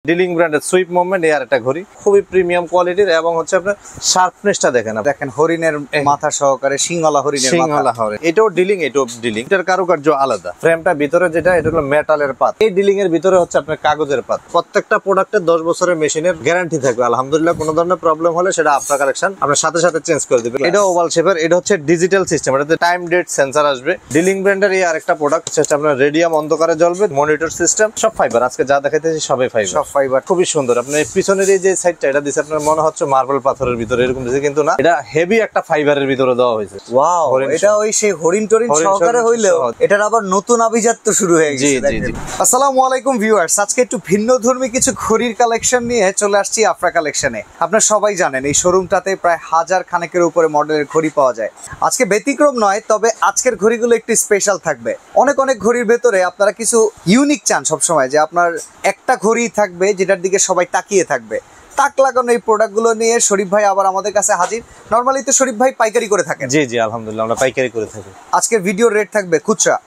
Dealing ব্র্যান্ডের sweep movement এর একটা ঘড়ি, খুবই প্রিমিয়াম কোয়ালিটির এবং হচ্ছে আপনার শার্পনেসটা দেখেন, দেখেন হরিণের মাথা সহকারে সিংহলা হরিণের সিংহলা হরিণ, এটাও ডিলিং এটাও ডিলিং, এটার কারুকার্য আলাদা। ফ্রেমটা ভিতরে যেটা এটা হলো মেটালের পাত, এই ডিলিং এর ভিতরে হচ্ছে আপনার কাগজের পাত। প্রত্যেকটা প্রোডাক্টের 10 বছরের মেশিনের গ্যারান্টি থাকবে আলহামদুলিল্লাহ। কোনো ধরনের প্রবলেম হলে সেটা আপনার কালেকশন আপনার সাথে সাথে চেঞ্জ করে দিবে। এটা ওভাল শেপের, এটা হচ্ছে ডিজিটাল সিস্টেম, এটাতে টাইম ডেট সেন্সর আসবে। ডিলিং ব্র্যান্ডের এই আরেকটা প্রোডাক্ট হচ্ছে আপনার রেডিয়াম অন্ধকারে জ্বলবে, মনিটর সিস্টেম, সব ফাইবার। আজকে যা দেখাইতেছি সবই ফাইবার, সব ফাইবার, খুবই সুন্দর। আপনার পিছনের এই যে সাইডটা এটা দিছে আপনার মনে হচ্ছে মার্বেল পাথরের ভিতরে এরকম দিছে, কিন্তু না, এটা হেভি একটা ফাইবারের ভিতরে দেওয়া হয়েছে। ওয়াও, এটা ওই সেই হরিণ টরিণ সহকারে হইলেও এটার আবার নতুন আভিজাত্য শুরু হয়ে গেছে। জি জি জি। আসসালামু আলাইকুম ভিউয়ার্স, আজকে একটু ভিন্নধর্মী কিছু ঘড়ির কালেকশন নিয়ে চলে আসছি আফরা কালেকশনে। আপনারা সবাই জানেন এই শোরুমটাতে প্রায় 1000 খানেকের উপরে মডেলের ঘড়ি পাওয়া যায়। আজকে ব্যতিক্রম নয়, তবে আজকের ঘড়িগুলো একটু স্পেশাল থাকবে। অনেক ঘড়ির ভেতরে আপনারা কিছু ইউনিক চান সবসময়, যে আপনার একটা ঘড়ি থাকবে যেটার দিকে সবাই তাকিয়ে থাকবে। তাক লাগানো এই প্রোডাক্টগুলো নিয়ে শরীফ ভাই আবার আমাদের কাছে হাজির। নরমালি তো শরীফ ভাই পাইকারি করে থাকেন। জি জি আলহামদুলিল্লাহ, আমরা পাইকারি করে থাকি। আজকের ভিডিও রেট থাকবে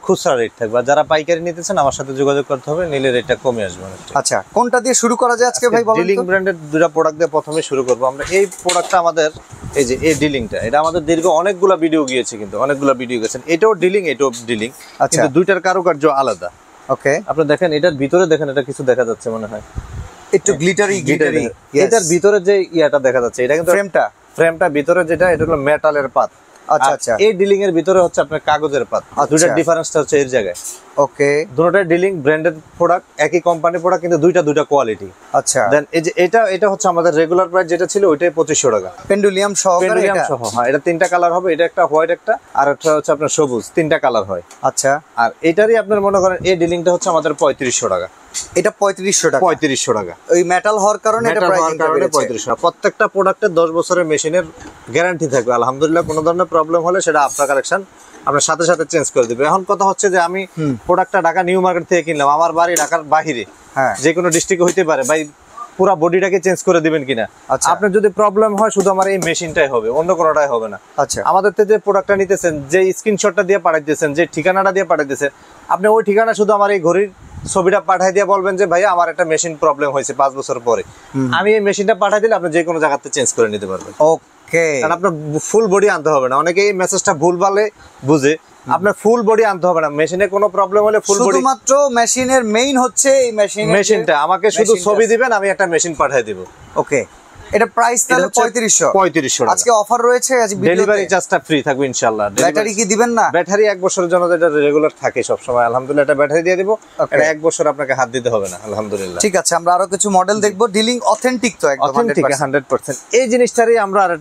খুচরা রেট থাকবে, আর যারা পাইকারি নিতেছেন আমার সাথে যোগাযোগ করতে হবে, নিলে রেটটা কমে আসবে। আচ্ছা, কোনটা দিয়ে শুরু করা যায় আজকে ভাই বলেন? ডিলিং ব্র্যান্ডের দুটো প্রোডাক্ট দিয়ে প্রথমে শুরু করব আমরা। এই প্রোডাক্টটা আমাদের এই যে এই ডিলিংটা, এটা আমাদের দীর্ঘ অনেকগুলা ভিডিও গিয়েছে, কিন্তু অনেকগুলা ভিডিও গেছেন। এটাও ডিলিং এটাও ডিলিং, কিন্তু দুইটার কারুকার্য আলাদা। ওকে, আপনি দেখেন এটার ভিতরে, দেখেন এটা কিছু দেখা যাচ্ছে মনে হয় একটু গ্লিটারি। এটার ভিতরে যে ইয়াটা দেখা যাচ্ছে, এটা কিন্তু ফ্রেমটা ভিতরে যেটা এটা হলো মেটালের পাত। আচ্ছা আচ্ছা, এই ডিলিং এর ভিতরে হচ্ছে আপনার কাগজের পাত। দুইটার ডিফারেন্সটা হচ্ছে এর জায়গায়। ওকে, দুটোটাই ডিলিং ব্র্যান্ডেড প্রোডাক্ট, একই কোম্পানির প্রোডাক্ট, কিন্তু দুইটা কোয়ালিটি। আচ্ছা, দেন এই যে এটা হচ্ছে আমাদের রেগুলার প্রাইস যেটা ছিল ওইটাই 2500 টাকা পেন্ডুলিয়াম সহকারে। এটা সহ, হ্যাঁ, এটা তিনটা কালার হবে, এটা একটা হোয়াইট, একটা আর একটা হচ্ছে আপনার সবুজ, তিনটা কালার হয়। আচ্ছা, আর এটারই আপনার মনে করেন এই ডিলিংটা হচ্ছে আমাদের 3500 টাকা। এটা 3500 টাকা। 3500 টাকা ওই মেটাল হওয়ার কারণে এটা প্রাইসিং কারণে 3500 টাকা। প্রত্যেকটা প্রোডাক্টের 10 বছরের মেশিনের গ্যারান্টি থাকবে আলহামদুলিল্লাহ। কোনো ধরনের প্রবলেম হলে সেটা আপনার কালেকশন আপনার সাথে সাথে চেঞ্জ করে দিবে। এখন কথা হচ্ছে যে আমি প্রোডাক্টটা ঢাকা নিউ মার্কেট থেকে কিনলাম, আমার বাড়ি ঢাকার বাহিরে, হ্যাঁ, যে কোনো ডিস্ট্রিক্টে হইতে পারে, ভাই পুরো বডিটাকে চেঞ্জ করে দিবেন কিনা। আপনার যদি প্রবলেম হয় শুধু আমার এই মেশিনটাই হবে, অন্য কোনোটাই হবে না। আচ্ছা, আমাদের থেকে যে প্রোডাক্টটা নিতেছেন, যে স্ক্রিনশটটা দিয়ে পাঠাইতেছেন, যে ঠিকানাটা দিয়ে পাঠাইতেছেন, আপনি ওই ঠিকানা শুধু আমার এই ঘড়ির ছবিটা পাঠাই দিয়ে বলবেন যে ভাই আমার একটা মেশিন প্রবলেম হয়েছে 5 বছর পরে, আমি এই মেশিনটা পাঠাই দিলে আপনি যে কোনো জায়গাতে চেঞ্জ করে নিতে পারবেন। ওকে, কারণ আপনার ফুল বডি আনতে হবে না। অনেকে এই মেসেজটা ভুলভালে বুঝে, আপনার ফুল বডি আনতে হবে না। মেশিনে কোনো প্রবলেম হলে ফুল বডি, শুধুমাত্র মেশিনের মেইন হচ্ছে এই মেশিনটা আমাকে শুধু ছবি দিবেন, আমি একটা মেশিন পাঠিয়ে দিব। ওকে, এটা প্রাইস তাহলে 3500 টাকা। আজকে অফার রয়েছে, আজ ডেলিভারি চার্জটা ফ্রি থাকবে ইনশাআল্লাহ। ব্যাটারি কি দিবেন না? ব্যাটারি 1 বছরের জন্য যেটা রেগুলার থাকে সব সময়, আলহামদুলিল্লাহ এটা ব্যাটারি দিয়ে দিব। এটা 1 বছর আপনাকে হাত দিতে হবে না আলহামদুলিল্লাহ। ঠিক আছে, আমরা আরো কিছু মডেল দেখবো। ডিলিং অথেন্টিক তো একদম 100%। এই জিনিসটারই আমরা আর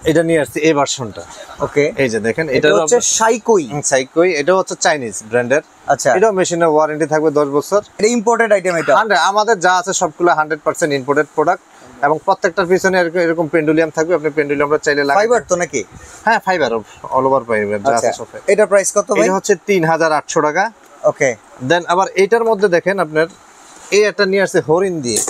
এটা নিয়ে আসছি এই ভার্সনটা। ওকে, এই যে দেখেন এটা হচ্ছে সাইকোই। এটা হচ্ছে চাইনিজ ব্র্যান্ডের। আচ্ছা, এটা মেশিনের ওয়ারেন্টি থাকবে 10 বছর। এটা ইম্পোর্টেড আইটেম। এটা আমাদের যা আছে সবগুলো 100% ইম্পোর্টেড প্রোডাক্ট, এবং প্রত্যেকটার পিছনে এরকম পেন্ডুলিয়াম থাকবে। আপনি পেন্ডুলিয়ামটা চাইলে ফাইবার তো নাকি? হ্যাঁ, ফাইবার, অল ওভার ফাইবার যা আছে সব। এটা প্রাইস কত ভাই? এটা হচ্ছে 3800 টাকা। ওকে, দেন আবার এইটার মধ্যে দেখেন আপনার এই একটা নিয়ে আসছে হরিণ দিয়ে।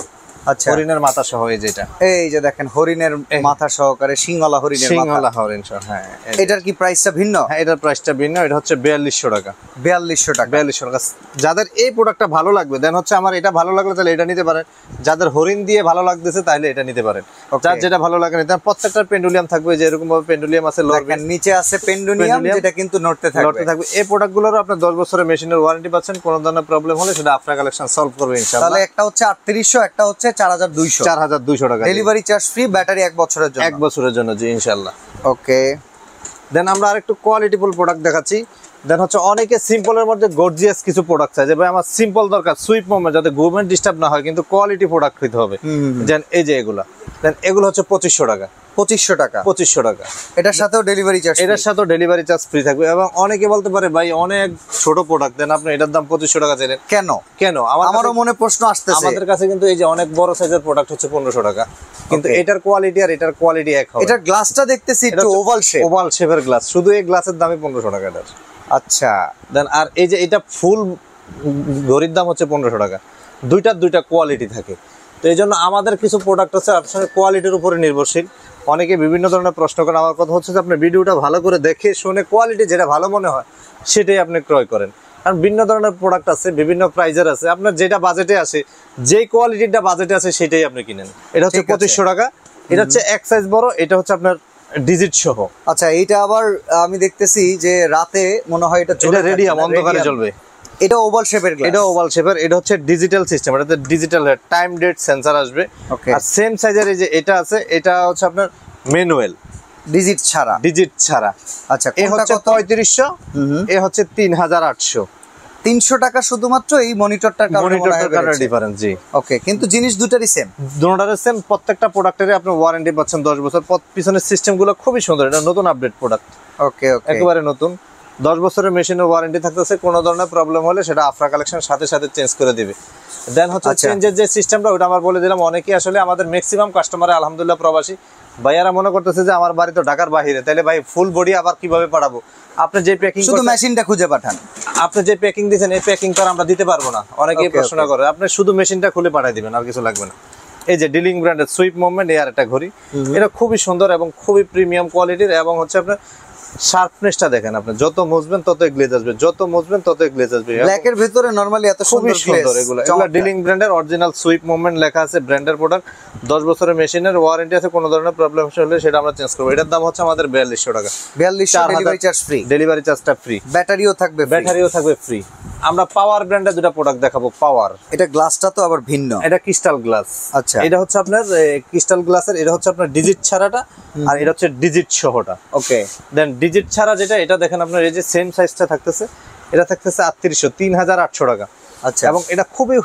আচ্ছা, হরিণের মাথা সহ, এই যেটা, এই যে দেখেন হরিণের মাথা সহকারে সিংহলা হরিণের মাথা। সিংহলা হরিণ সহ, হ্যাঁ। এটার কি প্রাইসটা ভিন্ন? হ্যাঁ, এটার প্রাইসটা ভিন্ন। এটা হচ্ছে 4200 টাকা। 4200 টাকা। 4200 টাকা। যাদের এই প্রোডাক্টটা ভালো লাগবে, দেন হচ্ছে আমার এটা ভালো লাগলে তাহলে এটা নিতে পারেন। যাদের হরিণ দিয়ে ভালো লাগতেছে তাহলে এটা নিতে পারেন। যার যেটা ভালো লাগে নিতে। প্রত্যেকটার পেন্ডুলিয়াম থাকবে, যে এরকম ভাবে পেন্ডুলিয়াম আছে, দেখেন নিচে আছে পেন্ডুলিয়াম, যেটা কিন্তু নড়তে থাকবে। এই প্রোডাক্টগুলোর আপনার 10 বছরের মেশিনের ওয়ারেন্টি পাচ্ছেন। কোন ধরনের প্রবলেম হলে সেটা আপনার কালেকশন সলভ করবে ইনশাআল্লাহ। তাহলে একটা হচ্ছে 3800, একটা হচ্ছে 4200। 4200 টাকা। ডেলিভারি চার্জ ফ্রি, ব্যাটারি 1 বছরের জন্য। 1 বছরের জন্য, জি ইনশাআল্লাহ। ওকে, দেন আমরা আরেকটু কোয়ালিটিফুল প্রোডাক্ট দেখাচ্ছি। দেন হচ্ছে অনেকে সিম্পলের মধ্যে গর্জিয়াস কিছু প্রোডাক্ট চাই, যে ভাই আমার সিম্পল দরকার, সুইপ মুভমেন্ট, যাতে গভর্নমেন্ট ডিস্টার্ব না হয়, কিন্তু কোয়ালিটি প্রোডাক্ট হইতে হবে। দেন এই যে এগুলা, দেন এগুলো হচ্ছে 2500 টাকা। 2500 টাকা। 2500 টাকা। এটার সাথেও ডেলিভারি চার্জ? এটার সাথেও ডেলিভারি চার্জ ফ্রি থাকবে। এবং অনেকে বলতে পারে ভাই অনেক ছোট প্রোডাক্ট, দেন আপনি এটার দাম 2500 টাকা চাইলেন কেন? আমারও মনে প্রশ্ন আসতেছে। আমাদের কাছে কিন্তু এই যে অনেক বড় সাইজের প্রোডাক্ট হচ্ছে 1500 টাকা, কিন্তু এটার কোয়ালিটি আর এটার কোয়ালিটি এক হবে। এটার গ্লাসটা দেখতেছি একটু ওভাল শেপের গ্লাস, শুধু এই গ্লাসের দামই 1500 টাকা এটার। আচ্ছা, দেন আর এই যে এটা ফুল ঘড়ির দাম হচ্ছে 1500 টাকা। দুইটা কোয়ালিটি থাকে। তো এই জন্য আমাদের কিছু প্রোডাক্ট আছে আপনার কোয়ালিটির উপরে নির্ভরশীল। অনেকে বিভিন্ন ধরনের প্রশ্ন করেন। আমার কথা হচ্ছে যে আপনি ভিডিওটা ভালো করে দেখে শুনে কোয়ালিটি যেটা ভালো মনে হয় সেটাই আপনি ক্রয় করেন। কারণ ভিন্ন ধরনের প্রোডাক্ট আছে, বিভিন্ন প্রাইজের আছে, আপনার যেটা বাজেটে আসে, যে কোয়ালিটিটা বাজেটে আছে সেটাই আপনি কিনেন। এটা হচ্ছে 2500 টাকা, এটা হচ্ছে এক সাইজ বড়, এটা হচ্ছে আপনার ডিজিট সহ। আচ্ছা, এইটা আবার আমি দেখতেছি যে রাতে মনে হয় এটা রেডিয়াম অন্ধকারে জ্বলবে। এটা ওভাল শেপের গ্লাস, এটা ওভাল শেপের, এটা হচ্ছে ডিজিটাল সিস্টেম, এটাতে ডিজিটাল টাইম ডেট সেন্সর আসবে। আর সেম সাইজের এই যে এটা আছে, এটা হচ্ছে আপনার ম্যানুয়াল, ডিজিট ছাড়া। আচ্ছা, এ হচ্ছে 3500, এ হচ্ছে 3800। 300 টাকা শুধুমাত্র এই মনিটরটার কারণে ডিফারেন্স। জি, ওকে, কিন্তু জিনিস দুটারই সেম, দুটোটারই সেম। প্রত্যেকটা প্রোডাক্টেরই আপনি ওয়ারেন্টি পাচ্ছেন 10 বছর। পিছনের সিস্টেমগুলো খুবই সুন্দর, এটা নতুন আপডেট প্রোডাক্ট। ওকে, একেবারে নতুন। 10 বছরের মেশিনের ওয়ারেন্টি থাকতেছে, কোনো ধরনের প্রবলেম হলে সেটা আফরা কালেকশন সাথে সাথে চেঞ্জ করে দিবে। দেন হচ্ছে চেঞ্জের যে সিস্টেমটা, ওটা আমার বলে দিলাম। অনেকেই আসলে আমাদের ম্যাক্সিমাম কাস্টমার আলহামদুলিল্লাহ প্রবাসী ভাইয়ারা মনে করতেছে যে আমার বাড়ি তো ঢাকার বাইরে, তাহলে ভাই ফুল বডি আবার কিভাবে পাঠাবো? আপনি যে প্যাকিং, শুধু মেশিনটা খুঁজে পাঠান। আপনি যে প্যাকিং দিয়েছেন এই প্যাকিং তো আমরা দিতে পারবো না, অনেকেই প্রশ্ন করে। আপনি শুধু মেশিনটা খুলে পাঠিয়ে দিবেন, আর কিছু লাগবে না। এই যে ডিলিং ব্র্যান্ডের সুইপ মুভমেন্ট, এই আর একটা ঘড়ি, এটা খুবই সুন্দর এবং খুবই প্রিমিয়াম কোয়ালিটির। এবং হচ্ছে আপনার শার্পনেসটা দেখেন, আপনি যত মুছবেন তত গ্লেজ আসবে, যত মুছবেন তত গ্লেজ আসবে। ব্ল্যাক এর ভিতরে নরমালি এত সুন্দর সুন্দর এগুলো ডিলিং ব্র্যান্ডের অরিজিনাল সুইপ মুভমেন্ট লেখা আছে, ব্র্যান্ডের প্রোডাক্ট। 10 বছরের মেশিনের ওয়ারেন্টি আছে, কোনো ধরনের প্রবলেম হলে সেটা আমরা চেঞ্জ করব। এটার দাম হচ্ছে আমাদের 4200 টাকা। 4200, ডেলিভারি চার্জ ফ্রি। ডেলিভারি চার্জটা ফ্রি, ব্যাটারিও থাকবে ফ্রি। আমরা পাওয়ার ব্র্যান্ডের দুটো প্রোডাক্ট দেখাবো। পাওয়ার, এটা গ্লাসটা তো আবার ভিন্ন, এটা ক্রিস্টাল গ্লাস। আচ্ছা, এটা হচ্ছে আপনার ক্রিস্টাল গ্লাসের, এটা হচ্ছে আপনার ডিজিট ছাড়াটা, আর এটা হচ্ছে ডিজিট সহটা। ওকে, দেন ডিজিট ছাড়া যেটা, এটা দেখেন আপনার এই যে সেম সাইজটা থাকতেছে, এটা থাকতেছে 3800, 3800 টাকা। আচ্ছা, এবং এটা খুবই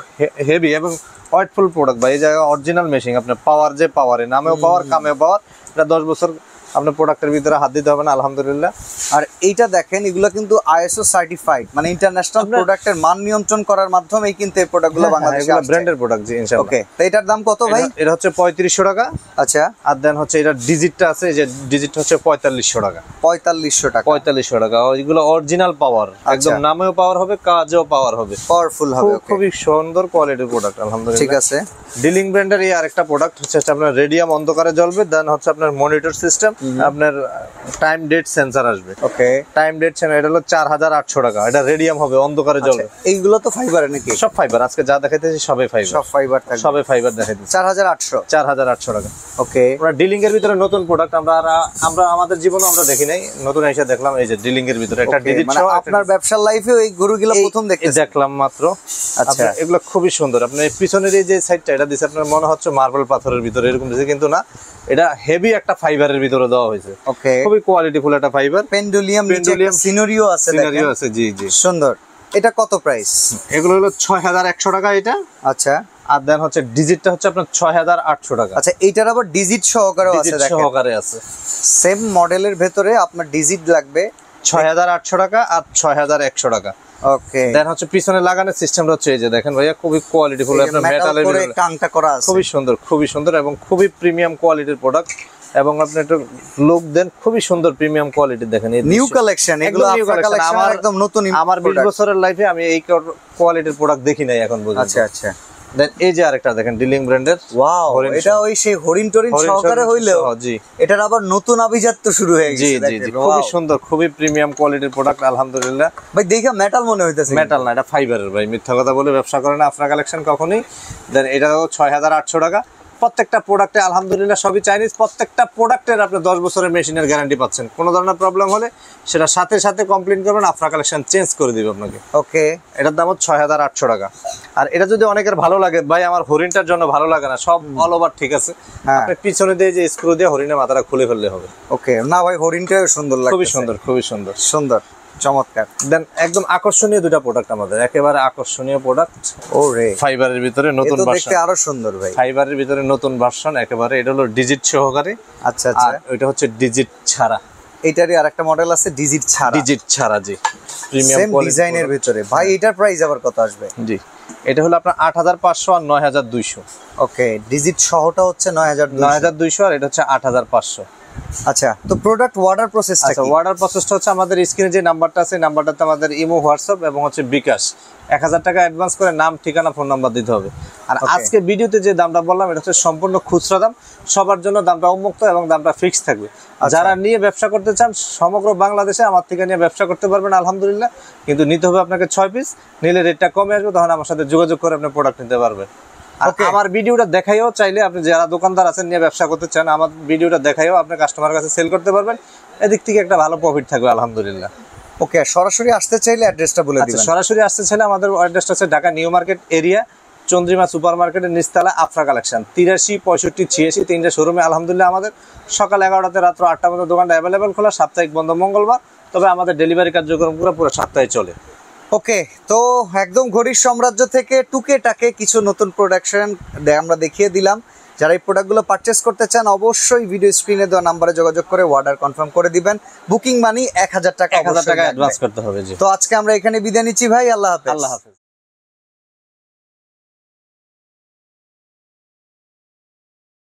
হেভি এবং ওয়েটফুল প্রোডাক্ট ভাই। এই জায়গায় অরিজিনাল মেশিন, আপনার পাওয়ার যে পাওয়ারে, নামেও পাওয়ার কামেও পাওয়ার। এটা 10 বছর আপনার প্রোডাক্টের ভিতরে হাত দিতে হবে না, আলহামদুলিল্লাহ। আর এইটা দেখেন, এগুলো কিন্তু আইএসও সার্টিফাইড, মানে ইন্টারন্যাশনাল প্রোডাক্টের মান নিয়ন্ত্রণ করার মাধ্যমেই কিন্তু এই প্রোডাক্টগুলো বাংলাদেশে আসছে। ব্র্যান্ডের প্রোডাক্ট, জি ইনশাআল্লাহ। ওকে, তো এটার দাম কত ভাই? এটা হচ্ছে 3500 টাকা। আচ্ছা, আর দেন হচ্ছে এটা ডিজিটটা আছে, এই যে ডিজিট হচ্ছে 4500 টাকা। 4500 টাকা, 4500 টাকা। এগুলো অরিজিনাল পাওয়ার, একদম নামেও পাওয়ার হবে, কাজেও পাওয়ার হবে, পাওয়ারফুল হবে। খুবই সুন্দর কোয়ালিটির প্রোডাক্ট, আলহামদুলিল্লাহ। ঠিক আছে। ডিলিং ব্র্যান্ডের এই আরেকটা প্রোডাক্ট হচ্ছে আপনার রেডিয়াম অন্ধকারে জ্বলবে। দেন হচ্ছে আপনার মনিটর সিস্টেম, আপনার টাইম ডেট সেন্সর আসবে। ওকে, টাইম ডেট সেন্সর, এটা হলো 4800 টাকা। এটা রেডিয়াম হবে, অন্ধকারে জ্বলবে। এইগুলো তো ফাইবার নাকি? সব ফাইবার, আজকে যা দেখাইতেছি সবই ফাইবার। সব ফাইবার থাকবে, সবই ফাইবার দেখাইতেছি। 4800 টাকা। ওকে, আমরা ডিলিং এর ভিতরে নতুন প্রোডাক্ট আমরা আমাদের জীবনে আমরা দেখি নাই, নতুন এসে দেখলাম। এই যে ডিলিং এর ভিতরে একটা ডিজিট মানে আপনার ব্যবসার লাইফেও এই গরুগুলো প্রথম দেখলাম মাত্র। আচ্ছা, এগুলো খুবই সুন্দর। আপনার পিছনের এই যে সাইডটা, এটা দিছে আপনার মনে হচ্ছে মার্বেল পাথরের ভিতরে এরকম দিছে, কিন্তু না, এটা হেভি একটা ফাইবারের ভিতরে দেওয়া হয়েছে। ওকে, খুবই কোয়ালিটিফুল একটা ফাইবার। পেন্ডুলিয়াম সিনারিও আছে, সিনারিও আছে, জি জি, সুন্দর। এটা কত প্রাইস? এগুলো হলো 6100 টাকা এটা। আচ্ছা, আর দেন হচ্ছে ডিজিটটা হচ্ছে আপনার 6800 টাকা। আচ্ছা, এইটার আবার ডিজিট সহকারেও আছে, দেখেন সহকারে আছে। সেম মডেলের ভেতরে আপনার ডিজিট লাগবে 6800 টাকা আর 6100 টাকা। ওকে, দেন হচ্ছে পিছনে লাগানোর সিস্টেমটা হচ্ছে এই যে দেখেন ভাইয়া, খুবই কোয়ালিটিফুল, আপনার মেটালের ভিতরে কাংটা করা আছে, খুবই সুন্দর এবং খুবই প্রিমিয়াম কোয়ালিটির প্রোডাক্ট। এবং আপনি একটু লুক দেন, খুবই সুন্দর প্রিমিয়াম কোয়ালিটি দেখেন। নিউ কালেকশন, এগুলো আফরা কালেকশন, একদম নতুন। আমার 20 বছরের লাইফে আমি এই কোয়ালিটির প্রোডাক্ট দেখি নাই এখন পর্যন্ত। আচ্ছা আচ্ছা। দেন এই যে আরেকটা দেখেন ডিলিং ব্র্যান্ডের, ওয়াও, এটা ওই সেই হরিণ টরিন সহকারে হইলেও জি, এটার আবার নতুন আভিজাত্য শুরু হয়ে গেছে। জি জি, খুবই সুন্দর, খুবই প্রিমিয়াম কোয়ালিটির প্রোডাক্ট, আলহামদুলিল্লাহ। ভাই দেখে মেটাল মনে হইতেছে, মেটাল না, এটা ফাইবারের ভাই, মিথ্যা কথা বলে ব্যবসা করে না আফরা কালেকশন কখনোই। দেন এটা 6800 টাকা। প্রত্যেকটা প্রোডাক্টে আলহামদুলিল্লাহ সবই চাইনিজ। প্রত্যেকটা প্রোডাক্টের আপনি 10 বছরের মেশিনের গ্যারান্টি পাচ্ছেন। কোনো ধরনের প্রবলেম হলে সেটা সাথে সাথে কমপ্লেন করবেন, আফরা কালেকশন চেঞ্জ করে দিবে আপনাকে। ওকে, এটার দাম হচ্ছে 6800 টাকা। আর এটা যদি অনেকের ভালো লাগে, ভাই আমার হরিণটার জন্য ভালো লাগে না, সব অল ওভার ঠিক আছে, আপনি পিছনে দিয়ে যে স্ক্রু দিয়ে হরিণের মাথাটা খুলে ফেললে হবে। ওকে, না ভাই হরিণটাও সুন্দর লাগে, খুবই সুন্দর, খুবই সুন্দর, সুন্দর, চমৎকার। দেন একদম আকর্ষণীয় দুটো প্রোডাক্ট আমাদের, একেবারে আকর্ষণীয় প্রোডাক্ট। ওরে, ফাইবারের ভিতরে নতুন ভার্সন, দেখতে আরো সুন্দর ভাই। ফাইবারের ভিতরে নতুন ভার্সন একেবারে, এটা হলো ডিজিট সহকারে। আচ্ছা আচ্ছা, আর এটা হচ্ছে ডিজিট ছাড়া। এটারই আরেকটা মডেল আছে ডিজিট ছাড়া। ডিজিট ছাড়া, জি, প্রিমিয়াম ডিজাইনের ভিতরে। ভাই এটার প্রাইস আবার কত আসবে? জি, এটা হলো আপনার 8500 আর 9200। ওকে, ডিজিট সহটা হচ্ছে 9200, আর এটা হচ্ছে 8500। আচ্ছা, তো প্রোডাক্ট অর্ডার প্রসেসটা আচ্ছা, কি? অর্ডার প্রসেসটা হচ্ছে আমাদের স্ক্রিনে যে নাম্বারটা আছে, নাম্বারটাতে আমাদের ইমো, হোয়াটসঅ্যাপ এবং হচ্ছে বিকাশ 1000 টাকা অ্যাডভান্স করে নাম, ঠিকানা, ফোন নাম্বার দিতে হবে। আর Okay. আজকে ভিডিওতে যে দামটা বললাম এটা হচ্ছে সম্পূর্ণ খুচরা দাম, সবার জন্য দামটা উন্মুক্ত এবং দামটা ফিক্স থাকবে। যারা নিয়ে ব্যবসা করতে চান সমগ্র বাংলাদেশে আমার থেকে নিয়ে ব্যবসা করতে পারবেন আলহামদুলিল্লাহ, কিন্তু নিতে হবে আপনাকে 6 পিস, নিলে রেটটা কমে আসবে, তখন আমার সাথে যোগাযোগ করে আপনি প্রোডাক্ট নিতে পারবেন। আর Okay. আমার ভিডিওটা দেখাইও চাইলে আপনি যারা দোকানদার আছেন নিয়ে ব্যবসা করতে চান, আমার ভিডিওটা দেখাইও আপনি কাস্টমারের কাছে সেল করতে পারবেন, এদিক থেকে একটা ভালো প্রফিট থাকবে আলহামদুলিল্লাহ। ওকে, সরাসরি আসতে চাইলে অ্যাড্রেসটা বলে আচ্ছা, দিবেন। সরাসরি আসতে চাইলে আমাদের অ্যাড্রেসটা হচ্ছে Dhaka new market area, Chandrima super মার্কেটের নিচতলা, আফরা কালেকশন, 83 65 86 তিনটা শোরুমে আলহামদুলিল্লাহ আমাদের সকাল 11টাতে রাত্র 8টা পর্যন্ত দোকানটা অ্যাভেলেবেল খোলা, সাপ্তাহিক বন্ধ মঙ্গলবার, তবে আমাদের ডেলিভারি কার্যক্রম পুরো সপ্তাহে চলে। ওকে, তো একদম ঘড়ির সাম্রাজ্য থেকে টুকে টাকে কিছু নতুন প্রোডাকশন আমরা দেখিয়ে দিলাম। যারা এই প্রোডাক্টগুলো পারচেস করতে চান অবশ্যই ভিডিও স্ক্রিনে দেওয়া নাম্বারে যোগাযোগ করে অর্ডার কনফার্ম করে দিবেন। বুকিং মানি 1000 টাকা 1000 টাকা অ্যাডভান্স করতে হবে। জি, তো আজকে আমরা এখানে বিদায় নিচ্ছি ভাই, আল্লাহ হাফেজ। আল্লাহ হাফেজ।